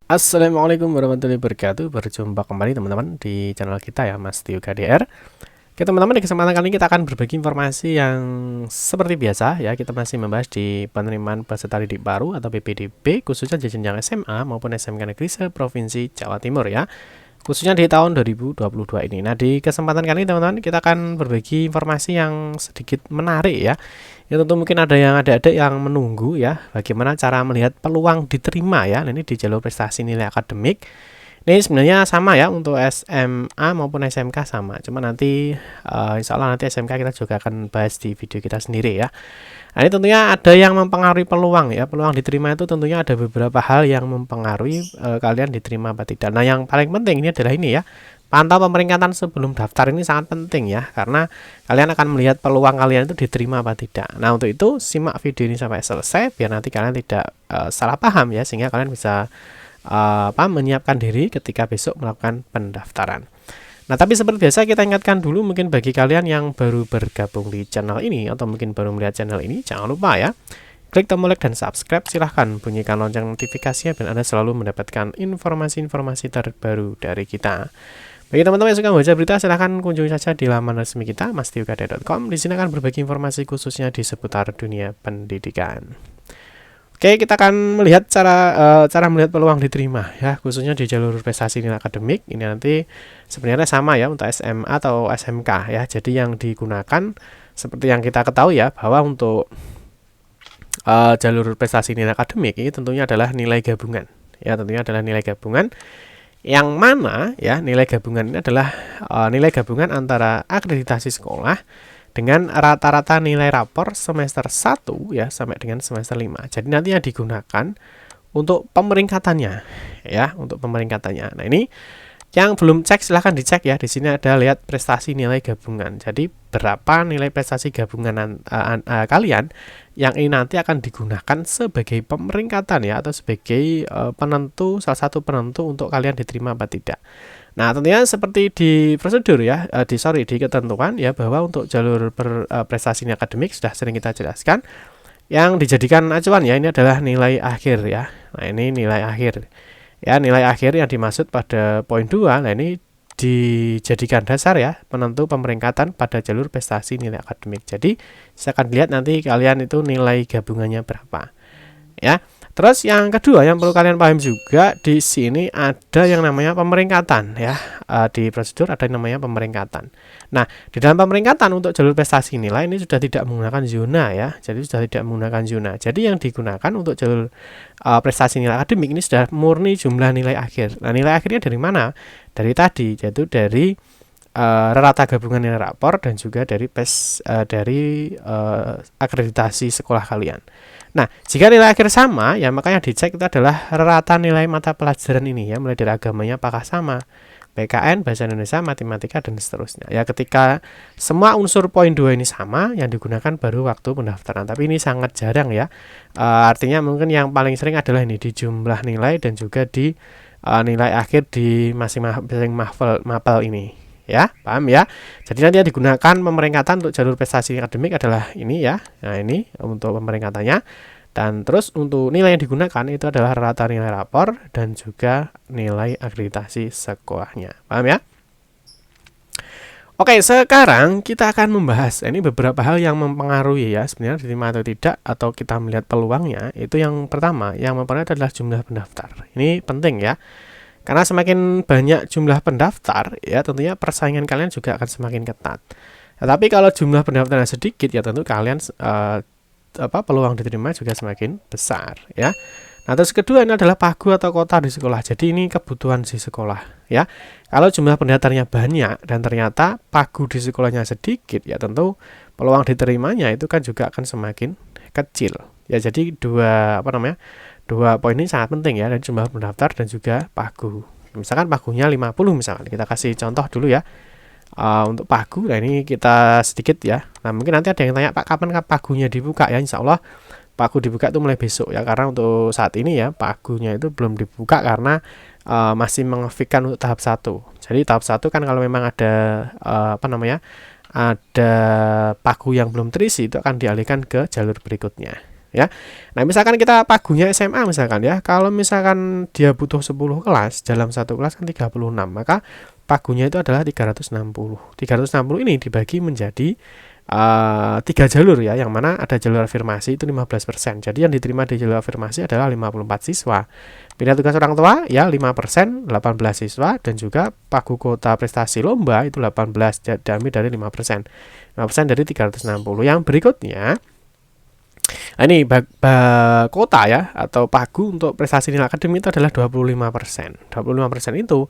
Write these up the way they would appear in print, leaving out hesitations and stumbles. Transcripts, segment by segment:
Assalamualaikum warahmatullahi wabarakatuh. Berjumpa kembali teman-teman di channel kita ya, Mas Tio KDR. Oke teman-teman, di kesempatan kali ini kita akan berbagi informasi yang seperti biasa ya. Kita masih membahas di penerimaan peserta didik baru atau PPDB, khususnya di jenjang SMA maupun SMK Negeri se-Provinsi Jawa Timur ya, khususnya di tahun 2022 ini. Nah, di kesempatan kali ini teman-teman, kita akan berbagi informasi yang sedikit menarik ya. Ya tentu mungkin ada yang adik-adik yang menunggu ya, bagaimana cara melihat peluang diterima ya. Nah, ini di jalur prestasi nilai akademik. Ini sebenarnya sama ya untuk SMA maupun SMK sama. Cuma nanti insya Allah nanti SMK kita juga akan bahas di video kita sendiri ya. Nah, ini tentunya ada yang mempengaruhi peluang ya. Peluang diterima itu tentunya ada beberapa hal yang mempengaruhi kalian diterima apa tidak. Nah, yang paling penting ini adalah ini ya. Pantau pemeringkatan sebelum daftar ini sangat penting ya, karena kalian akan melihat peluang kalian itu diterima apa tidak. Nah, untuk itu simak video ini sampai selesai biar nanti kalian tidak salah paham ya, sehingga kalian bisa menyiapkan diri ketika besok melakukan pendaftaran. Nah, tapi seperti biasa kita ingatkan dulu, mungkin bagi kalian yang baru bergabung di channel ini atau mungkin baru melihat channel ini, jangan lupa ya, klik tombol like dan subscribe, silahkan bunyikan lonceng notifikasinya biar Anda selalu mendapatkan informasi-informasi terbaru dari kita. Bagi teman-teman yang suka membaca berita, silahkan kunjungi saja di laman resmi kita, mastiukade.com. Di sini akan berbagi informasi khususnya di seputar dunia pendidikan. Oke, kita akan melihat cara melihat peluang diterima ya, khususnya di jalur prestasi nilai akademik. Ini nanti sebenarnya sama ya untuk SMA atau SMK ya. Jadi yang digunakan seperti yang kita ketahui ya, bahwa untuk jalur prestasi nilai akademik ini tentunya adalah nilai gabungan ya, tentunya adalah nilai gabungan. Yang mana ya, nilai gabungan ini adalah nilai gabungan antara akreditasi sekolah dengan rata-rata nilai rapor semester 1 ya sampai dengan semester 5. Jadi nantinya digunakan untuk pemeringkatannya ya, untuk pemeringkatannya. Nah, ini yang belum cek silahkan dicek ya. Di sini ada lihat prestasi nilai gabungan. Jadi berapa nilai prestasi gabungan kalian yang ini nanti akan digunakan sebagai pemeringkatan ya, atau sebagai penentu, salah satu penentu untuk kalian diterima apa tidak. Nah, tentunya seperti di prosedur ya, di ketentuan ya, bahwa untuk jalur prestasi akademik sudah sering kita jelaskan. Yang dijadikan acuan ya, ini adalah nilai akhir ya. Nah, ini nilai akhir. Ya, nilai akhir yang dimaksud pada poin 2, nah ini dijadikan dasar ya, penentu pemeringkatan pada jalur prestasi nilai akademik. Jadi, saya akan lihat nanti kalian itu nilai gabungannya berapa. Ya. Terus yang kedua yang perlu kalian paham juga, di sini ada yang namanya pemeringkatan ya. Di prosedur ada yang namanya pemeringkatan. Nah, di dalam pemeringkatan untuk jalur prestasi nilai ini sudah tidak menggunakan zona ya. Jadi sudah tidak menggunakan zona. Jadi yang digunakan untuk jalur prestasi nilai akademik ini sudah murni jumlah nilai akhir. Nah, nilai akhirnya dari mana? Dari tadi, yaitu dari rata gabungan nilai rapor dan juga dari akreditasi sekolah kalian. Nah, jika nilai akhir sama, ya makanya dicek itu adalah rata nilai mata pelajaran ini ya, mulai dari agamanya apakah sama, PKN, Bahasa Indonesia, Matematika, dan seterusnya. Ya, ketika semua unsur poin 2 ini sama, yang digunakan baru waktu pendaftaran. Tapi ini sangat jarang ya. Artinya mungkin yang paling sering adalah ini di jumlah nilai dan juga di nilai akhir di masing-masing mapel ini. Ya, paham ya? Jadi nanti yang digunakan pemeringkatan untuk jalur prestasi akademik adalah ini ya. Nah, ini untuk pemeringkatannya. Dan terus untuk nilai yang digunakan itu adalah rata nilai rapor dan juga nilai akreditasi sekolahnya. Paham ya? Oke, sekarang kita akan membahas ini beberapa hal yang mempengaruhi ya sebenarnya diterima atau tidak, atau kita melihat peluangnya. Itu yang pertama, yang mempengaruhi adalah jumlah pendaftar. Ini penting ya. Karena semakin banyak jumlah pendaftar, ya tentunya persaingan kalian juga akan semakin ketat. Tetapi kalau jumlah pendaftarnya sedikit, ya tentu kalian peluang diterima juga semakin besar, ya. Nah, terus kedua ini adalah pagu atau kota di sekolah. Jadi ini kebutuhan di sekolah, ya. Kalau jumlah pendaftarnya banyak dan ternyata pagu di sekolahnya sedikit, ya tentu peluang diterimanya itu kan juga akan semakin kecil. Ya, jadi dua poin ini sangat penting ya, dari jumlah pendaftar dan juga pagu. Misalkan pagunya 50 misalkan, kita kasih contoh dulu ya. Untuk pagu, nah ini kita sedikit ya. Nah, mungkin nanti ada yang tanya, Pak, kapan pagunya dibuka ya? Insya Allah pagu dibuka itu mulai besok ya, karena untuk saat ini ya pagunya itu belum dibuka karena masih mengefikkan untuk tahap 1. Jadi tahap 1 kan kalau memang ada ada pagu yang belum terisi, itu akan dialihkan ke jalur berikutnya. ya. Nah, misalkan kita pagunya SMA misalkan ya. Kalau misalkan dia butuh 10 kelas, dalam satu kelas kan 36, maka pagunya itu adalah 360. 360 ini dibagi menjadi 3 jalur ya, yang mana ada jalur afirmasi itu 15%. Jadi yang diterima di jalur afirmasi adalah 54 siswa. Pindah tugas orang tua ya 5%, 18 siswa, dan juga pagu kuota prestasi lomba itu 18, diambil dari 5%. 5% dari 360. Yang berikutnya, nah ini kota ya, atau pagu untuk prestasi nilai akademik itu adalah 25%. 25% itu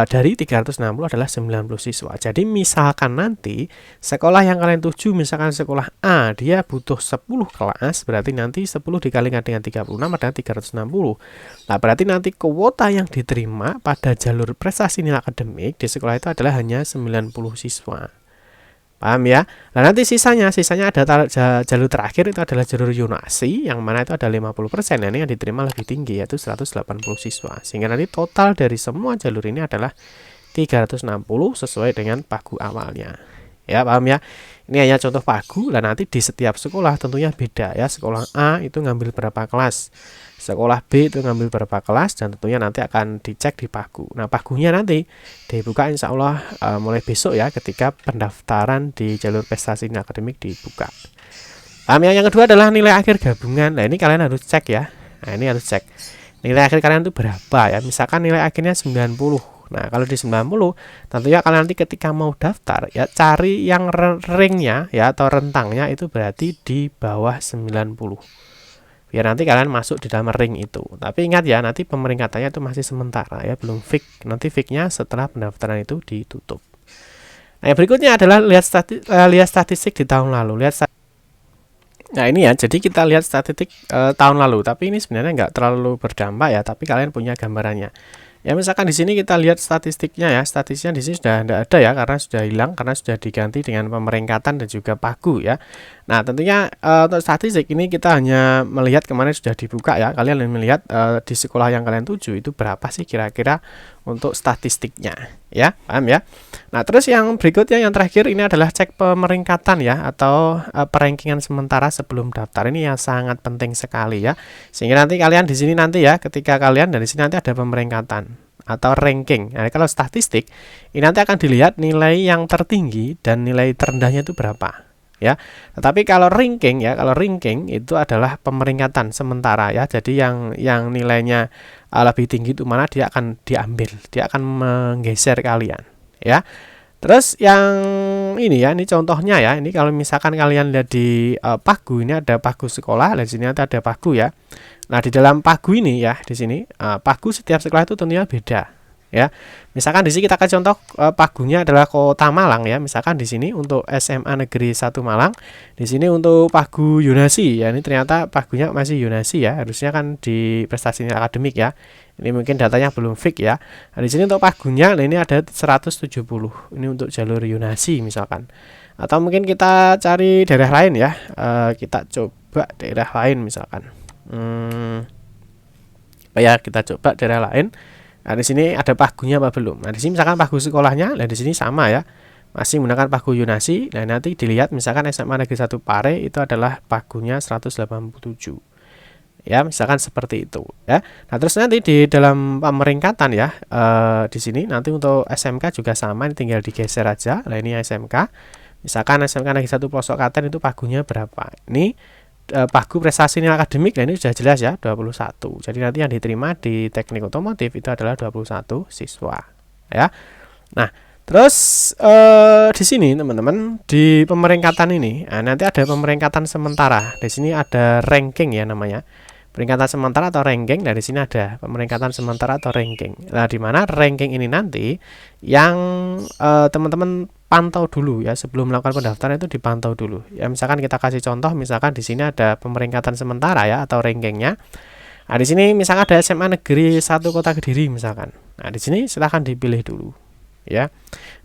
dari 360 adalah 90 siswa. Jadi misalkan nanti sekolah yang kalian tuju, misalkan sekolah A, dia butuh 10 kelas, berarti nanti 10 dikalikan dengan 36 adalah 360. Nah, berarti nanti kuota yang diterima pada jalur prestasi nilai akademik di sekolah itu adalah hanya 90 siswa. Paham ya? Nah, nanti sisanya ada jalur terakhir itu adalah jalur yonasi, yang mana itu ada 50%. Nah, ini yang diterima lebih tinggi, yaitu 180 siswa. Sehingga nanti total dari semua jalur ini adalah 360 sesuai dengan pagu awalnya. Ya, paham ya? Ini hanya contoh pagu. Nah, nanti di setiap sekolah tentunya beda ya. Sekolah A itu ngambil berapa kelas, sekolah B itu ngambil berapa kelas, dan tentunya nanti akan dicek di pagu. Nah, pagunya nanti dibuka insya Allah mulai besok ya, ketika pendaftaran di jalur prestasi akademik dibuka. Yang kedua adalah nilai akhir gabungan. Nah, ini kalian harus cek ya. Nah, ini harus cek nilai akhir kalian itu berapa ya. Misalkan nilai akhirnya 90. Nah, kalau di 90, tentunya kalian nanti ketika mau daftar ya, cari yang ringnya ya, atau rentangnya itu berarti di bawah 90. Biar nanti kalian masuk di dalam ring itu. Tapi ingat ya, nanti pemeringkatannya itu masih sementara ya, belum fix. Nanti fixnya setelah pendaftaran itu ditutup. Nah, yang berikutnya adalah lihat statistik di tahun lalu. Nah, ini ya, jadi kita lihat statistik tahun lalu. Tapi ini sebenarnya nggak terlalu berdampak ya, tapi kalian punya gambarannya. Ya, misalkan di sini kita lihat statistiknya ya. Statistiknya di sini sudah tidak ada ya, karena sudah hilang, karena sudah diganti dengan pemeringkatan dan juga pagu ya. Nah, tentunya untuk statistik ini kita hanya melihat kemarin sudah dibuka ya. Kalian melihat di sekolah yang kalian tuju itu berapa sih kira-kira untuk statistiknya ya, paham ya? Nah, terus yang berikutnya, yang terakhir ini adalah cek pemeringkatan ya, atau perankingan sementara sebelum daftar. Ini yang sangat penting sekali ya. Sehingga nanti kalian di sini nanti ya, ketika kalian dari sini nanti ada pemeringkatan atau ranking. Nah, kalau statistik ini nanti akan dilihat nilai yang tertinggi dan nilai terendahnya itu berapa ya. Tetapi kalau ranking ya, itu adalah pemeringkatan sementara ya. Jadi yang nilainya lebih tinggi itu mana dia akan diambil, dia akan menggeser kalian ya. Terus yang ini ya, ini contohnya ya. Ini kalau misalkan kalian lihat di pagu, ini ada pagu sekolah, di sini ada pagu ya. Nah, di dalam pagu ini ya, di sini pagu setiap sekolah itu tentunya beda ya. Misalkan di sini kita kasih contoh pagunya adalah Kota Malang ya. Misalkan di sini untuk SMA Negeri 1 Malang, di sini untuk pagu yonasi ya. Ini ternyata pagunya masih yonasi ya. Harusnya kan di prestasi akademik ya. Ini mungkin datanya belum fix ya. Nah, di sini untuk pagunya, nah ini ada 170. Ini untuk jalur yonasi misalkan. Atau mungkin kita cari daerah lain ya. Kita coba daerah lain misalkan. Ya, kita coba daerah lain. Nah, di sini ada pagunya apa belum? Nah, di sini misalkan pagu sekolahnya, nah di sini sama ya. Masih menggunakan pagu yonasi. Nah, nanti dilihat misalkan SMA Negeri 1 Pare itu adalah pagunya 187. Ya, misalkan seperti itu ya. Nah, terus nanti di dalam pemeringkatan ya, di sini nanti untuk SMK juga sama, ini tinggal digeser aja. Nah, ini SMK. Misalkan SMK Negeri 1 Pelosok Klaten itu pagunya berapa? Ini pagu prestasi nilai akademik, nah ini sudah jelas ya, 21. Jadi nanti yang diterima di teknik otomotif itu adalah 21 siswa ya. Nah, terus di sini teman-teman, di pemeringkatan ini nanti ada pemeringkatan sementara. Di sini ada ranking ya namanya. Peringkatan sementara atau ranking. Dari sini ada pemeringkatan sementara atau ranking. Nah, di mana ranking ini nanti yang teman-teman pantau dulu ya, sebelum melakukan pendaftaran itu dipantau dulu. Ya, misalkan kita kasih contoh, misalkan di sini ada pemeringkatan sementara ya, atau rankingnya. Nah, di sini misalkan ada SMA Negeri 1 Kota Kediri misalkan. Nah, di sini silahkan dipilih dulu ya.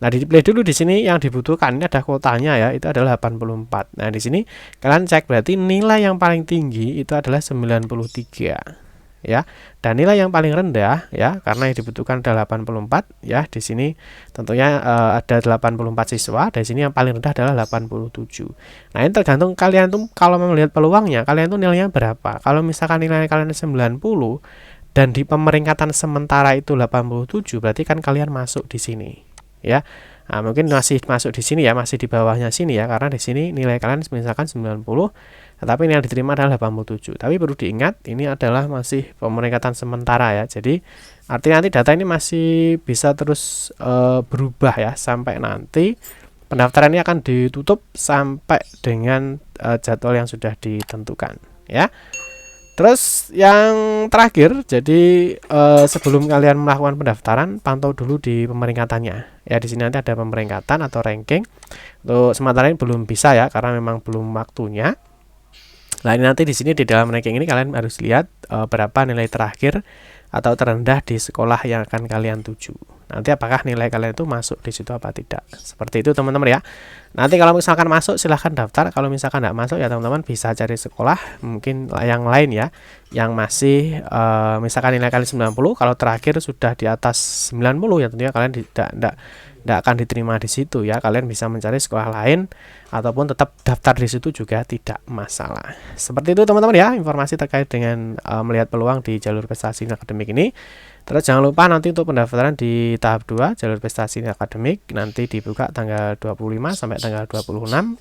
Nah, dipilih dulu. Di sini yang dibutuhkan ini ada kotanya ya, itu adalah 84. Nah, di sini kalian cek, berarti nilai yang paling tinggi itu adalah 93 ya. Dan nilai yang paling rendah ya, karena yang dibutuhkan adalah 84 ya. Di sini tentunya ada 84 siswa, dari sini yang paling rendah adalah 87. Nah, ini tergantung kalian tuh kalau melihat peluangnya, kalian tuh nilainya berapa. Kalau misalkan nilai kalian 90 dan di pemeringkatan sementara itu 87, berarti kan kalian masuk di sini ya. Nah, mungkin masih masuk di sini ya, masih di bawahnya sini ya, karena di sini nilai kalian misalkan 90, tetapi ini yang diterima adalah 87. Tapi perlu diingat, ini adalah masih pemeringkatan sementara ya. Jadi artinya nanti data ini masih bisa terus berubah ya, sampai nanti pendaftaran ini akan ditutup sampai dengan jadwal yang sudah ditentukan ya. Terus yang terakhir, jadi sebelum kalian melakukan pendaftaran, pantau dulu di pemeringkatannya. Ya, di sini nanti ada pemeringkatan atau ranking. Untuk sementara ini belum bisa ya, karena memang belum waktunya. Nah, ini nanti di sini di dalam ranking ini kalian harus lihat berapa nilai terakhir atau terendah di sekolah yang akan kalian tuju. Nanti apakah nilai kalian itu masuk di situ apa tidak. Seperti itu teman-teman ya. Nanti kalau misalkan masuk silahkan daftar. Kalau misalkan tidak masuk ya teman-teman bisa cari sekolah mungkin yang lain ya, yang masih misalkan nilai kalian 90, kalau terakhir sudah di atas 90 ya tentunya kalian tidak akan diterima di situ ya. Kalian bisa mencari sekolah lain ataupun tetap daftar di situ juga tidak masalah. Seperti itu teman-teman ya, informasi terkait dengan melihat peluang di jalur prestasi akademik ini. Terus jangan lupa nanti untuk pendaftaran di tahap 2 jalur prestasi akademik nanti dibuka tanggal 25 sampai tanggal 26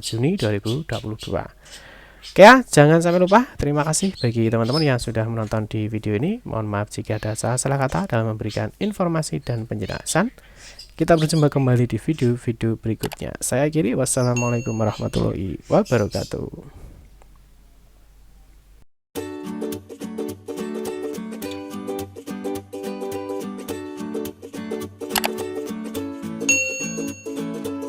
Juni 2022. Oke ya, jangan sampai lupa. Terima kasih bagi teman-teman yang sudah menonton di video ini. Mohon maaf jika ada salah kata dalam memberikan informasi dan penjelasan. Kita berjumpa kembali di video-video berikutnya. Saya akhiri, wassalamualaikum warahmatullahi wabarakatuh.